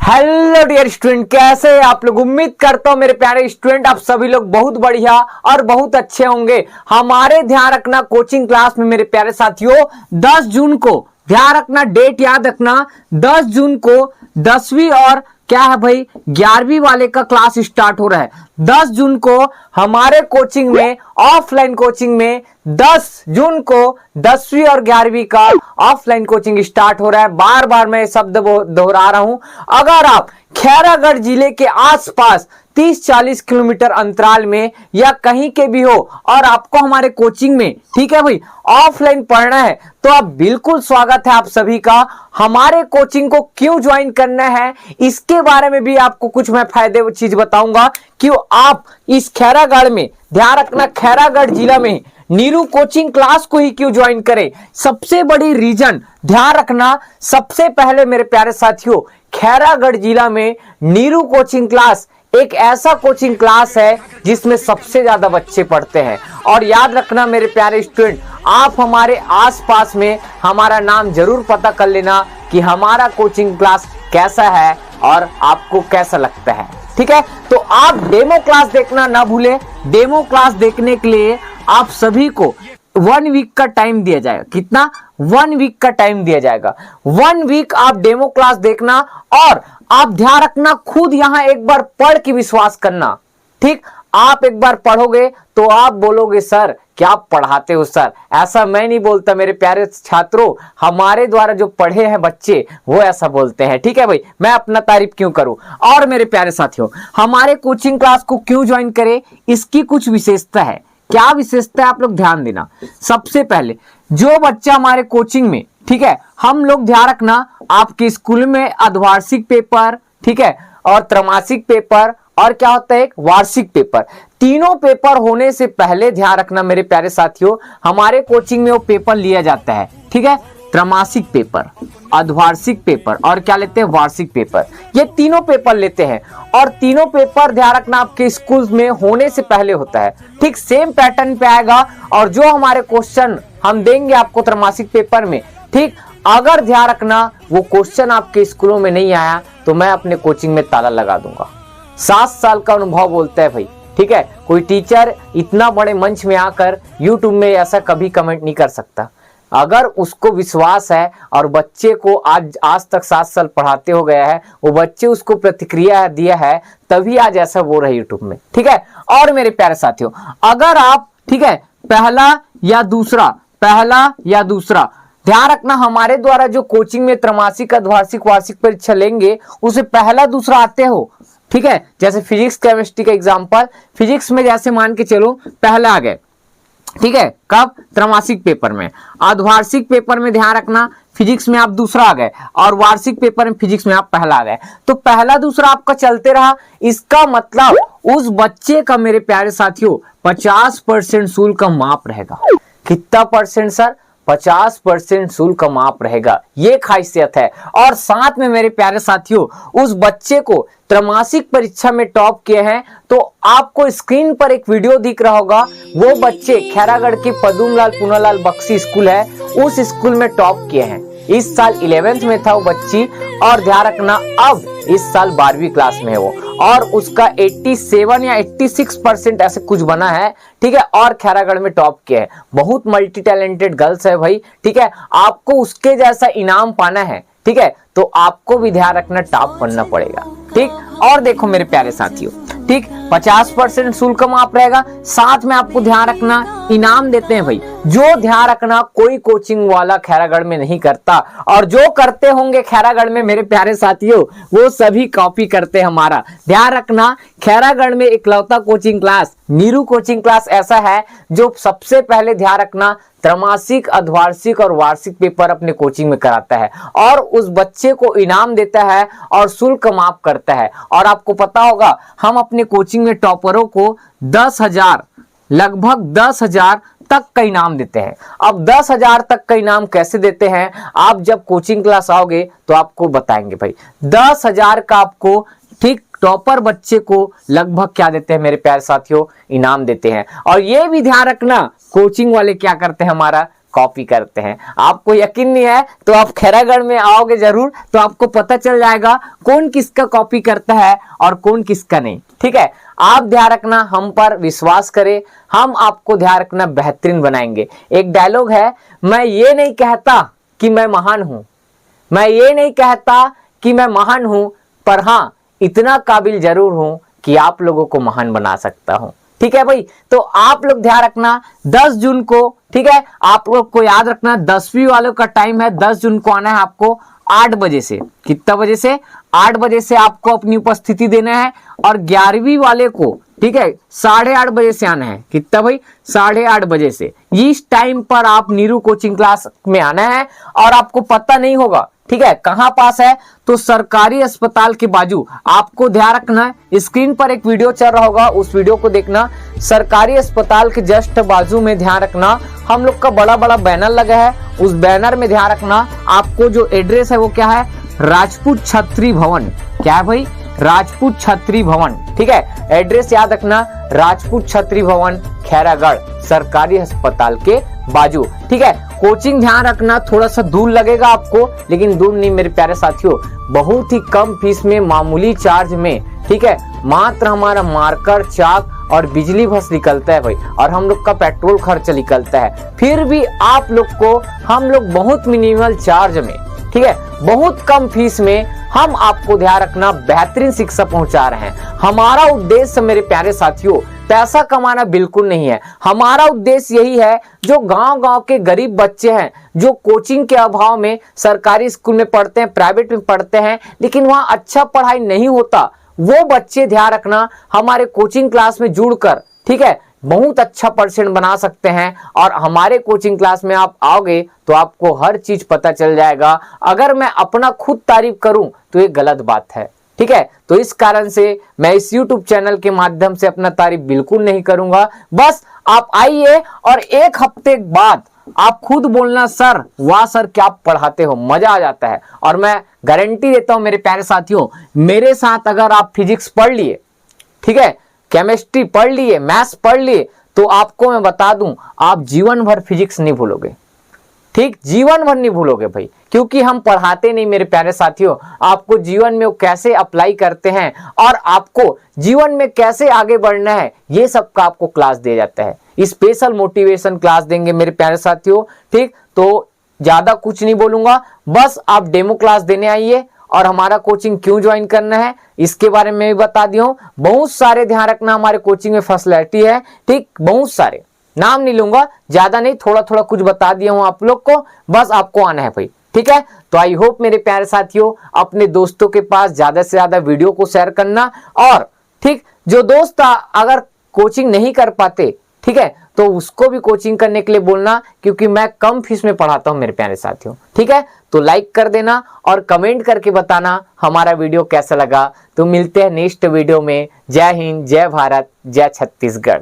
Hello dear student, कैसे हैं आप लोग। उम्मीद करता हूं मेरे प्यारे स्टूडेंट आप सभी लोग बहुत बढ़िया और बहुत अच्छे होंगे। हमारे ध्यान रखना कोचिंग क्लास में मेरे प्यारे साथियों 10 जून को, ध्यान रखना डेट याद रखना, 10 जून को 10वीं और क्या है भाई 11वीं वाले का क्लास स्टार्ट हो रहा है। 10 जून को हमारे कोचिंग में, ऑफलाइन कोचिंग में 10 जून को 10वीं और 11वीं का ऑफलाइन कोचिंग स्टार्ट हो रहा है। बार बार मैं शब्द दोहरा रहा हूं। अगर आप खैरागढ़ जिले के आसपास 30-40 किलोमीटर अंतराल में या कहीं के भी हो और आपको हमारे कोचिंग में, ठीक है भाई, ऑफलाइन पढ़ना है तो आप बिल्कुल स्वागत है आप सभी का। हमारे कोचिंग को क्यों ज्वाइन करना है इसके बारे में भी आपको कुछ मैं फायदे चीज बताऊंगा। क्यों आप इस खैरागढ़ में, ध्यान रखना खैरागढ़ जिला में नीरू कोचिंग क्लास को ही क्यों ज्वाइन करें। सबसे बड़ी रीजन ध्यान रखना, सबसे पहले मेरे प्यारे साथियों खैरागढ़ जिला में नीरू कोचिंग क्लास एक ऐसा कोचिंग क्लास है जिसमें सबसे ज्यादा बच्चे पढ़ते हैं। और याद रखना मेरे प्यारे स्टूडेंट, आप हमारे आसपास में हमारा नाम जरूर पता कर लेना कि हमारा कोचिंग क्लास कैसा है और आपको कैसा लगता है। ठीक है, तो आप डेमो क्लास देखना ना भूलें। डेमो क्लास देखने के लिए आप सभी को 1 वीक का टाइम दिया जाएगा। कितना? 1 वीक का टाइम दिया जाएगा। 1 वीक आप डेमो क्लास देखना और आप ध्यान रखना खुद यहां एक बार पढ़ के विश्वास करना। ठीक, आप एक बार पढ़ोगे तो आप बोलोगे सर क्या पढ़ाते हो सर। ऐसा मैं नहीं बोलता मेरे प्यारे छात्रों, हमारे द्वारा जो पढ़े हैं बच्चे वो ऐसा बोलते हैं। ठीक है भाई, मैं अपना तारीफ क्यों करूं। और मेरे प्यारे साथियों हमारे कोचिंग क्लास को क्यों ज्वाइन करें, इसकी कुछ विशेषता है। क्या विशेषता है आप लोग ध्यान देना। सबसे पहले जो बच्चा हमारे कोचिंग में, ठीक है, हम लोग ध्यान रखना आपके स्कूल में अर्धवार्षिक पेपर, ठीक है, और त्रैमासिक पेपर और क्या होता है एक वार्षिक पेपर, तीनों पेपर होने से पहले ध्यान रखना मेरे प्यारे साथियों हमारे कोचिंग में वो पेपर लिया जाता है। ठीक है, त्रैमासिक पेपर, अर्धवार्षिक पेपर और क्या लेते हैं वार्षिक पेपर। ये तीनों पेपर लेते हैं और तीनों पेपर ध्यान रखना आपके स्कूल में होने से पहले होता है। ठीक, सेम पैटर्न पे आएगा और जो हमारे क्वेश्चन हम देंगे आपको त्रैमासिक पेपर में, ठीक, अगर ध्यान रखना वो क्वेश्चन आपके स्कूलों में नहीं आया तो मैं अपने कोचिंग में ताला लगा दूंगा। 7 साल का अनुभव बोलता है भाई। ठीक है, कोई टीचर इतना बड़े मंच में आकर यूट्यूब में ऐसा कभी कमेंट नहीं कर सकता। अगर उसको विश्वास है और बच्चे को आज तक 7 साल पढ़ाते हो गया है, वो बच्चे उसको प्रतिक्रिया दिया है तभी आज ऐसा बोल रहा है यूट्यूब में। ठीक है, और मेरे प्यारे साथियों अगर आप, ठीक है, पहला या दूसरा ध्यान रखना हमारे द्वारा जो कोचिंग में त्रैमासिक अर्धवार्षिक वार्षिक परीक्षा लेंगे उसे पहला दूसरा आते हो। ठीक है, जैसे फिजिक्स केमिस्ट्री का एग्जांपल, फिजिक्स में जैसे मान के चलो पहले आ गए, ठीक है, कब? त्रैमासिक पेपर में। अर्धवार्षिक पेपर में ध्यान रखना फिजिक्स में आप दूसरा आ गए और वार्षिक पेपर में फिजिक्स में आप पहला आ गए। तो पहला दूसरा आपका चलते रहा, इसका मतलब उस बच्चे का मेरे प्यारे साथियों 50% शुल्क का माफ रहेगा। कितना परसेंट सर? 50% शुल्क का माफ रहेगा। ये खासियत है। और साथ में मेरे प्यारे साथियों उस बच्चे को त्रैमासिक परीक्षा में टॉप किए हैं तो आपको स्क्रीन पर एक वीडियो दिख रहा होगा, वो बच्चे खैरागढ़ के पदुमलाल पूनालाल बख्शी स्कूल है, उस स्कूल में टॉप किए हैं। इस साल 11th में था वो बच्ची और ध्यान रखना अब इस साल 12वीं क्लास में है वो, और उसका 87 या 86% ऐसे कुछ बना है। ठीक है, और खैरागढ़ में टॉप किया है। बहुत मल्टी टैलेंटेड गर्ल्स है भाई। ठीक है, आपको उसके जैसा इनाम पाना है, ठीक है, तो आपको भी ध्यान रखना टॉप बनना पड़ेगा। ठीक, और देखो मेरे प्यारे साथियों, ठीक, 50% शुल्क माफ रहेगा। साथ में आपको ध्यान रखना इनाम देते हैं भाई। जो ध्यान रखना कोई कोचिंग वाला खैरागढ़ में नहीं करता, और जो करते होंगे खैरागढ़ में मेरे प्यारे साथियों वो सभी कॉपी करते हैं हमारा। ध्यान रखना खैरागढ़ में इकलौता coaching class Neeru coaching class ऐसा है जो सबसे पहले ध्यान रखना त्रैमासिक अर्धवार्षिक और वार्षिक पेपर अपने कोचिंग में कराता है और उस बच्चे को इनाम देता है और शुल्क माफ करता है। और आपको पता होगा हम अपने कोचिंग में टॉपरों को 10,000, लगभग 10,000 तक का इनाम देते हैं। अब 10,000 तक का इनाम कैसे देते हैं आप जब कोचिंग क्लास आओगे तो आपको बताएंगे भाई। 10,000 का आपको, ठीक, टॉपर बच्चे को लगभग क्या देते हैं मेरे प्यारे साथियों? इनाम देते हैं। और ये भी ध्यान रखना कोचिंग वाले क्या करते हैं, हमारा कॉपी करते हैं। आपको यकीन नहीं है तो आप खैरागढ़ में आओगे जरूर, तो आपको पता चल जाएगा कौन किसका कॉपी करता है और कौन किसका नहीं। ठीक है, आप ध्यान रखना, हम पर विश्वास करें, हम आपको ध्यान रखना बेहतरीन बनाएंगे। एक डायलॉग है, मैं ये नहीं कहता कि मैं महान हूं, मैं ये नहीं कहता कि मैं महान हूं, पर हाँ इतना काबिल जरूर हूं कि आप लोगों को महान बना सकता हूं। ठीक है भाई, तो आप लोग ध्यान रखना 10 जून को, ठीक है, आप लोग को याद रखना 10वीं वालों का टाइम है 10 जून को आना है आपको 8 बजे से। कितना बजे से? 8 बजे से आपको अपनी उपस्थिति देना है। और 11वीं वाले को, ठीक है, 8:30 बजे से आना है। कितना भाई? 8:30 बजे से। इस टाइम पर आप नीरू कोचिंग क्लास में आना है। और आपको पता नहीं होगा, ठीक है, कहां पास है, तो सरकारी अस्पताल के बाजू। आपको ध्यान रखना है, स्क्रीन पर एक वीडियो चल रहा होगा, उस वीडियो को देखना। सरकारी अस्पताल के जस्ट बाजू में ध्यान रखना हम लोग का बड़ा बड़ा बैनर लगा है, उस बैनर में ध्यान रखना आपको जो एड्रेस है वो क्या है, राजपूत छत्री भवन। क्या है भाई? राजपूत छत्री भवन। ठीक है, एड्रेस याद रखना, राजपूत छत्री भवन, खैरागढ़, सरकारी अस्पताल के बाजू। ठीक है, कोचिंग ध्यान रखना थोड़ा सा दूर लगेगा आपको, लेकिन दूर नहीं मेरे प्यारे साथियों, बहुत ही कम फीस में, मामूली चार्ज में। ठीक है, मात्र हमारा मार्कर, चाक और बिजली बस निकलता है भाई, और हम लोग का पेट्रोल खर्च निकलता है। फिर भी आप लोग को हम लोग बहुत मिनिमल चार्ज में, ठीक है, बहुत कम फीस में हम आपको ध्यान रखना बेहतरीन शिक्षा पहुंचा रहे हैं। हमारा उद्देश्य मेरे प्यारे साथियों पैसा कमाना बिल्कुल नहीं है। हमारा उद्देश्य यही है, जो गांव-गांव के गरीब बच्चे हैं, जो कोचिंग के अभाव में सरकारी स्कूल में पढ़ते हैं, प्राइवेट में पढ़ते हैं, लेकिन वहां अच्छा पढ़ाई नहीं होता, वो बच्चे ध्यान रखना हमारे कोचिंग क्लास में जुड़कर, ठीक है, बहुत अच्छा परसेंट बना सकते हैं। और हमारे कोचिंग क्लास में आप आओगे तो आपको हर चीज पता चल जाएगा। अगर मैं अपना खुद तारीफ करूं तो ये गलत बात है। ठीक है, तो इस कारण से मैं इस YouTube चैनल के माध्यम से अपना तारीफ बिल्कुल नहीं करूंगा। बस आप आइए और एक हफ्ते बाद आप खुद बोलना, सर वाह सर क्या आप पढ़ाते हो, मजा आ जाता है। और मैं गारंटी देता हूं मेरे प्यारे साथियों, मेरे साथ अगर आप फिजिक्स पढ़ लिए, ठीक है, केमिस्ट्री पढ़ लिए, मैथ्स पढ़ लिए, तो आपको मैं बता दूं आप जीवन भर फिजिक्स नहीं भूलोगे। ठीक, जीवन भर नहीं भूलोगे भाई, क्योंकि हम पढ़ाते नहीं मेरे प्यारे साथियों, आपको जीवन में वो कैसे अप्लाई करते हैं और आपको जीवन में कैसे आगे बढ़ना है, ये सब का आपको क्लास दिया जाता है। स्पेशल मोटिवेशन क्लास देंगे मेरे प्यारे साथियों। ठीक, तो ज्यादा कुछ नहीं बोलूंगा, बस आप डेमो क्लास देने आइए। और हमारा कोचिंग क्यों ज्वाइन करना है इसके बारे में भी बता दिया हूं। बहुत सारे ध्यान रखना हमारे कोचिंग में फैसिलिटी है। ठीक, बहुत सारे, नाम नहीं लूंगा, ज्यादा नहीं, थोड़ा थोड़ा कुछ बता दिया हूं आप लोग को, बस आपको आना है भाई। ठीक है, तो आई होप मेरे प्यारे साथियों अपने दोस्तों के पास ज्यादा से ज्यादा वीडियो को शेयर करना। और ठीक, जो दोस्त अगर कोचिंग नहीं कर पाते, ठीक है, तो उसको भी कोचिंग करने के लिए बोलना, क्योंकि मैं कम फीस में पढ़ाता हूं मेरे प्यारे साथियों। ठीक है, तो लाइक कर देना और कमेंट करके बताना हमारा वीडियो कैसा लगा। तो मिलते हैं नेक्स्ट वीडियो में। जय हिंद, जय भारत, जय छत्तीसगढ़।